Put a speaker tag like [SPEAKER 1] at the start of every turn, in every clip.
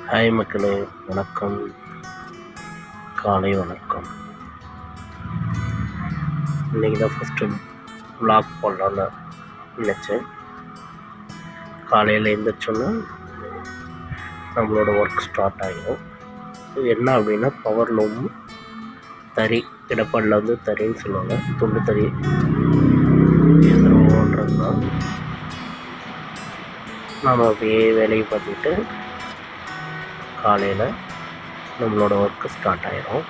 [SPEAKER 1] Hi மக்களே, வணக்கம். காலை வணக்கம். இன்றைக்கி தான் ஃபஸ்ட்டு vlog போடலான்னு நினச்சேன். காலையில் எழுந்திரிச்சோன்னா நம்மளோட ஒர்க் ஸ்டார்ட் ஆகிடும். இது என்ன அப்படின்னா பவர் லூம் தறி, இடப்பாடில் வந்து தறின்னு சொல்லுவாங்க, துண்டு தறி எந்திரம்ன்றது தான். நாம் அப்படியே வேலையை பார்த்துக்கிட்டு காலையில் நம்மளோட ஒர்க்கு ஸ்டார்ட் ஆகிடும்.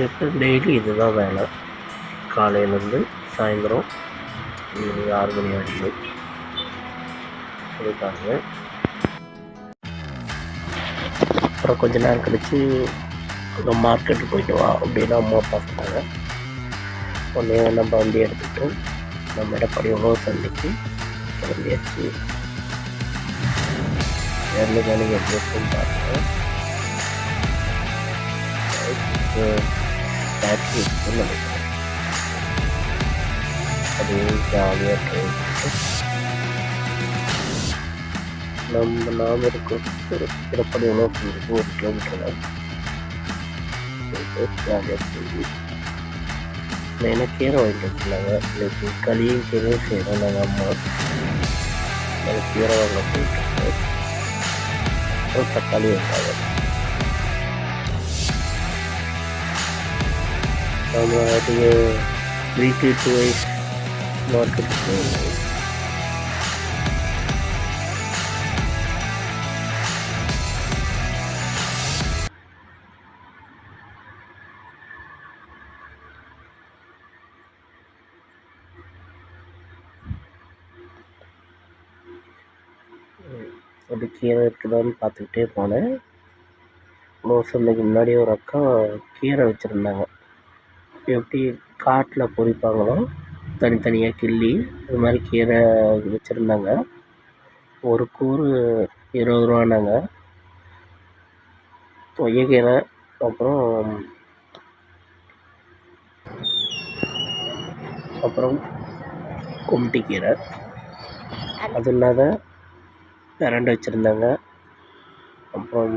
[SPEAKER 1] இப்போ டெய்லி இது தான் வேலை. காலையிலேருந்து சாயந்தரம் 6 மணி வரைக்கும் இருக்காங்க. அப்புறம் கொஞ்ச நேரம் கழித்து அங்கே மார்க்கெட்டு போயிட்டு வா அப்படின்னு அம்மா அப்பா சொன்னாங்க. உடனே நம்ம வண்டி எடுத்துக்கிட்டு நம்ம எடப்பாடி உணவு சந்தைக்கு கிளம்பியாச்சு. 2 மணிக்கு எப்படி இருக்குன்னு பார்த்தேன். பேட்டரி இருக்குன்னு நினைக்கிறேன். அப்படியே ஜாலியாக ட்ரெயின் நாம் இருக்கிற எடப்பாடி உணவு சந்தைக்கு 1 கிலோமீட்டர் தான். ஜாலியாக போய் மெயினாக கீரை வாங்கிட்டு வச்சுருந்தாங்க. இன்னைக்கு களியும் கீரையும் செய்கிறோம் நாங்கள் அம்மா. எனக்கு கீரை வாங்க போயிட்டு அப்புறம் தக்காளி வெங்காயம். நம்ம அதிக வீக்லி 2 வைஸ் மார்க்கெட்டுக்கு போயிருந்தோம். அப்படி கீரை இருக்குதான்னு பார்த்துக்கிட்டே போனேன். உணவு சந்தைக்கு முன்னாடி ஒரு அக்கா கீரை வச்சுருந்தாங்க. எப்படி காட்டில் பொறிப்பாங்களோ தனித்தனியாக கிள்ளி இது மாதிரி கீரை வச்சுருந்தாங்க. ஒரு கூறு 20 ரூபான்னாங்க. தொய்யக்கீரை, அப்புறம் கும்ட்டிக்கீரை, அது இல்லாத பிரண்டை வச்சுருந்தாங்க. அப்புறம்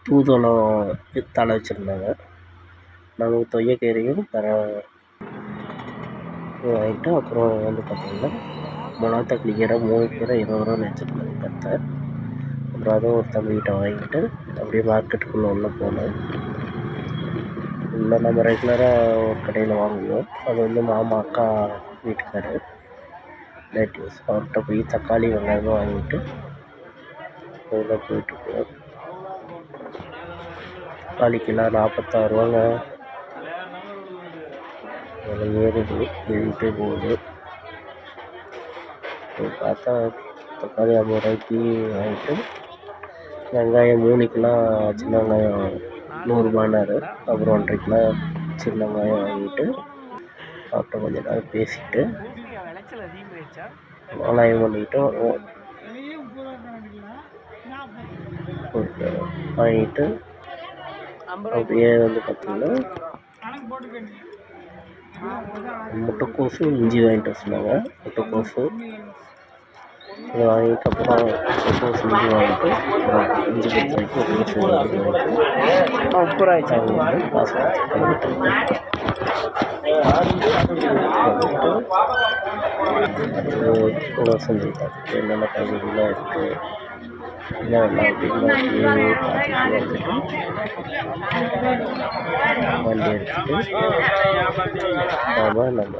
[SPEAKER 1] தூதுவளம் தழை வச்சுருந்தாங்க. நாங்கள் தொய்யக்கீரையும் வாங்கிட்டு அப்புறம் வந்து பார்த்திங்கன்னா மிளகா தக்காளி கீரை 3 கீரை 20 ரூபான்னு வச்சுருந்தாங்க கத்தை. அப்புறம் அதுவும் ஒரு தம்பிகிட்ட வாங்கிட்டு அப்படியே மார்க்கெட்டுக்குள்ளே உள்ள போனேன். இல்லை நம்ம ரெகுலராக ஒரு கடையில் வாங்குவோம். அது வந்து மாமா அக்கா வீட்டுக்காரு ரிலேட்டிவ்ஸ். அவர்கிட்ட போய் தக்காளி வெங்காயமும் வாங்கிட்டு அதில் போயிட்டுருக்கோம். தக்காளி கிலோ 46 ரூபாங்க. அதில் ஏறிட்டே போகுது. பார்த்தா தக்காளி 50 ரூபாய்க்கு வாங்கிட்டு வெங்காயம் 3 கிலோ சின்ன வெங்காயம் 100 ரூபான்னாரு. அப்புறம் 1.5 கிலோ சின்ன வெங்காயம் வாங்கிட்டு அவர்கிட்ட கொஞ்ச நேரம் பேசிட்டு ஆலாயம் பண்ணிக்கிட்டு வாங்கிட்டு அப்படியே வந்து பார்த்திங்கன்னா முட்டைக்கோசு இஞ்சி வாங்கிட்டு வச்சுருந்தாங்க. முட்டைக்கோசு இதை வாங்கிட்டு அப்புறம் முட்டைக்கோசு இஞ்சி வாங்கிட்டு இஞ்சி பச்சைக்கு ஒரு அப்புறம் வாங்கிட்டு காசு உணவு செஞ்சு பார்த்துட்டு என்னென்ன காய்கறிலாம் இருக்குது என்ன அப்படின்னு வண்டி எடுத்துட்டு நம்ம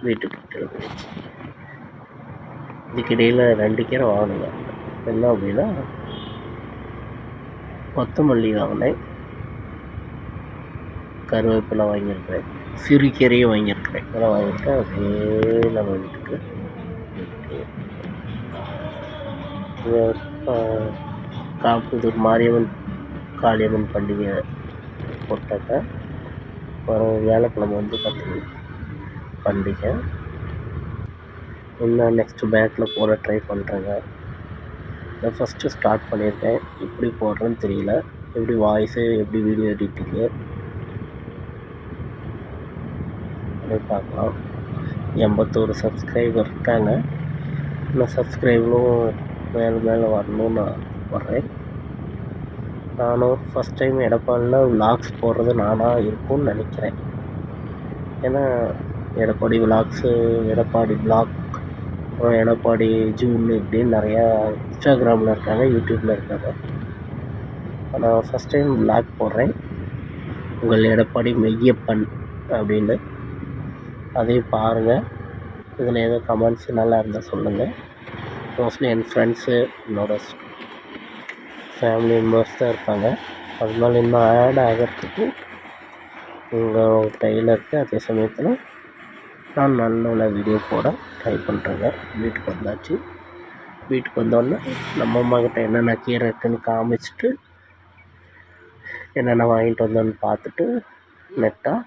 [SPEAKER 1] வீட்டுக்கு கிளம்பி. இதுக்கிடையில் 2 கீரை வாங்கினேங்க. என்ன அப்படின்னா கொத்தமல்லி வாங்கினேன், கருவேப்பிலை வாங்கியிருக்கிறேன், சிறுகீரையும் வாங்கியிருக்கிறேன். அதெல்லாம் வாங்கிட்டு அப்படியே நம்ம வீட்டுக்கு காப்புதூர் மாரியம்மன் காளியம்மன் பண்டிகை போட்டாக்க வரும் வியாழக்கிழமை வந்து பார்த்திங்கன்னா பண்டிகை. இன்னும் நெக்ஸ்ட்டு பேக்கில் போட ட்ரை பண்ணுறேங்க. நான் ஃபஸ்ட்டு ஸ்டார்ட் பண்ணியிருக்கேன். எப்படி போடுறேன்னு தெரியல. எப்படி வாய்ஸு, எப்படி வீடியோ எடிட்டிங்கு அப்படி பார்க்கலாம். 81 சப்ஸ்கிரைபர் இருக்காங்க. இன்னும் சப்ஸ்கிரைபரும் மேலே மேலே வரணும்னு நான் வர்றேன். நானும் ஃபஸ்ட் டைம் எடப்பாடியில் விலாக்ஸ் போடுறது நானாக இருக்கும்னு நினைக்கிறேன். ஏன்னா எடப்பாடி விலாக்ஸு, எடப்பாடி பிளாக், அப்புறம் எடப்பாடி ஜூன் இப்படின்னு நிறையா இன்ஸ்டாகிராமில் இருக்காங்க, யூடியூப்பில் இருக்காங்க. நான் ஃபஸ்ட் டைம் விலாக் போடுறேன், உங்கள் எடப்பாடி மெய்யப்பன் அப்படின்னு. அதையும் பாருங்கள். இதில் ஏதோ கமெண்ட்ஸ் நல்லா இருந்தால் சொல்லுங்கள். மோஸ்ட்லி என் ஃப்ரெண்ட்ஸு, என்னோட ஃபேமிலி மெம்பர்ஸ் தான் இருப்பாங்க. அதனால இன்னும் ஆட் ஆகிறதுக்கு உங்கள் கையில் இருக்குது. அதே சமயத்தில் நான் நல்ல நல்ல வீடியோ போட ட்ரை பண்ணுறேங்க. வீட்டுக்கு வந்தாச்சு. வீட்டுக்கு வந்தோடனே நம்ம அம்மாக்கிட்ட என்னென்ன கீரை இருக்குதுன்னு காமிச்சிட்டு என்னென்ன வாங்கிட்டு வந்தோன்னு பார்த்துட்டு நெட்டாக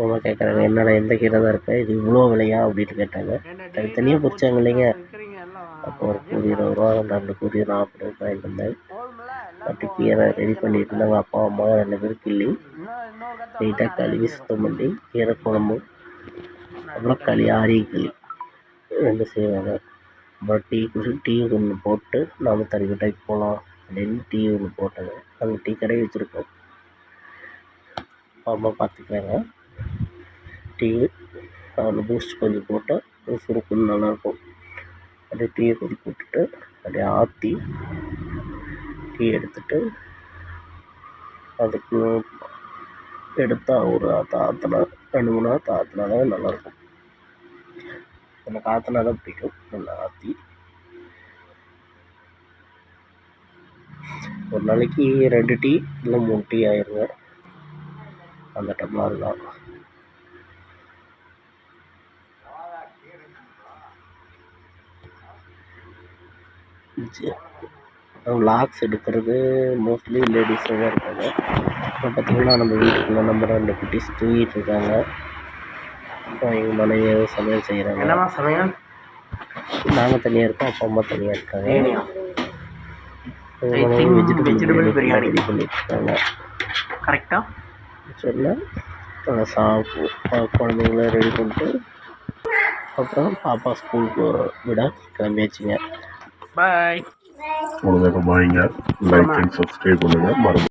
[SPEAKER 1] அம்மா கேட்குறாங்க, என்னடா எந்த கீரை தான் இருக்கா, இது இவ்வளோ விலையா அப்படின்னு கேட்டாங்க. தனித்தனியாக பிடிச்சாங்க இல்லைங்க. அப்போ ஒரு கூறி 20 ரூபா, 2 கூறி 40 ரூபாய் வாங்கிட்டு வந்தேன். அப்படி கீரை ரெடி பண்ணிட்டு இருந்தாங்க. அப்பா அம்மா 2 பேரும் கிள்ளி நீட்டாக கழுவி சுத்தம் பண்ணி கீரை குழம்பு, அப்புறம் களி, ஆரிய களி 2 செய்வாங்க. அப்புறம் டீ ஒன்று போட்டு நாம் தறிக்கட்டாய்க்கு போகலாம் அப்படின்னு டீ ஒன்று போட்டாங்க. அங்கே டீ கடை வச்சுருக்கோம். அம்மா பார்த்துக்கிறாங்க. டீ அதில் பூஸ்ட் கொஞ்சம் போட்டால் சுருக்குன்னு நல்லாயிருக்கும். அப்படியே டீயை கொதிக்க விட்டுட்டு அப்படியே ஆற்றி டீ எடுத்துட்டு அதுக்கு எடுத்தால் ஒரு ஆற்றினா 2-3 நாள் ஆற்றினா தான் நல்லாயிருக்கும். எனக்கு ஆற்றினா தான் பிடிக்கும். நல்லா ஆற்றி ஒரு நாளைக்கு 2 டீ இல்லை 3 டீ ஆயிருங்க. அந்த டம்ளர் தான். விலாக்ஸ் எடுக்கிறது மோஸ்ட்லி லேடிஸாக தான் இருக்காங்க. இப்போ பார்த்திங்கன்னா நம்ம வீட்டுக்குள்ளே நம்ம 2 குட்டீஸ் தூங்கிட்டு இருக்காங்க. எங்கள் மனைவி சமையல் செய்கிறாங்க. என்னம்மா சமையல்? நாங்கள் தனியாக இருக்கோம், அப்பா அம்மா தனியாக இருக்காங்க. வெஜிடபிள் பிரியாணி ரெடி பண்ணிட்டு இருக்காங்க. கரெக்டாக சொன்னால் குழந்தைங்கள ரெடி பண்ணிட்டு அப்புறம் பாப்பா ஸ்கூலுக்கு விட கிளம்பியாச்சுங்க. பாய்.
[SPEAKER 2] பாய்ங்க. லைக் அண்ட் சப்ஸ்கிரைப் பண்ணுங்கள்.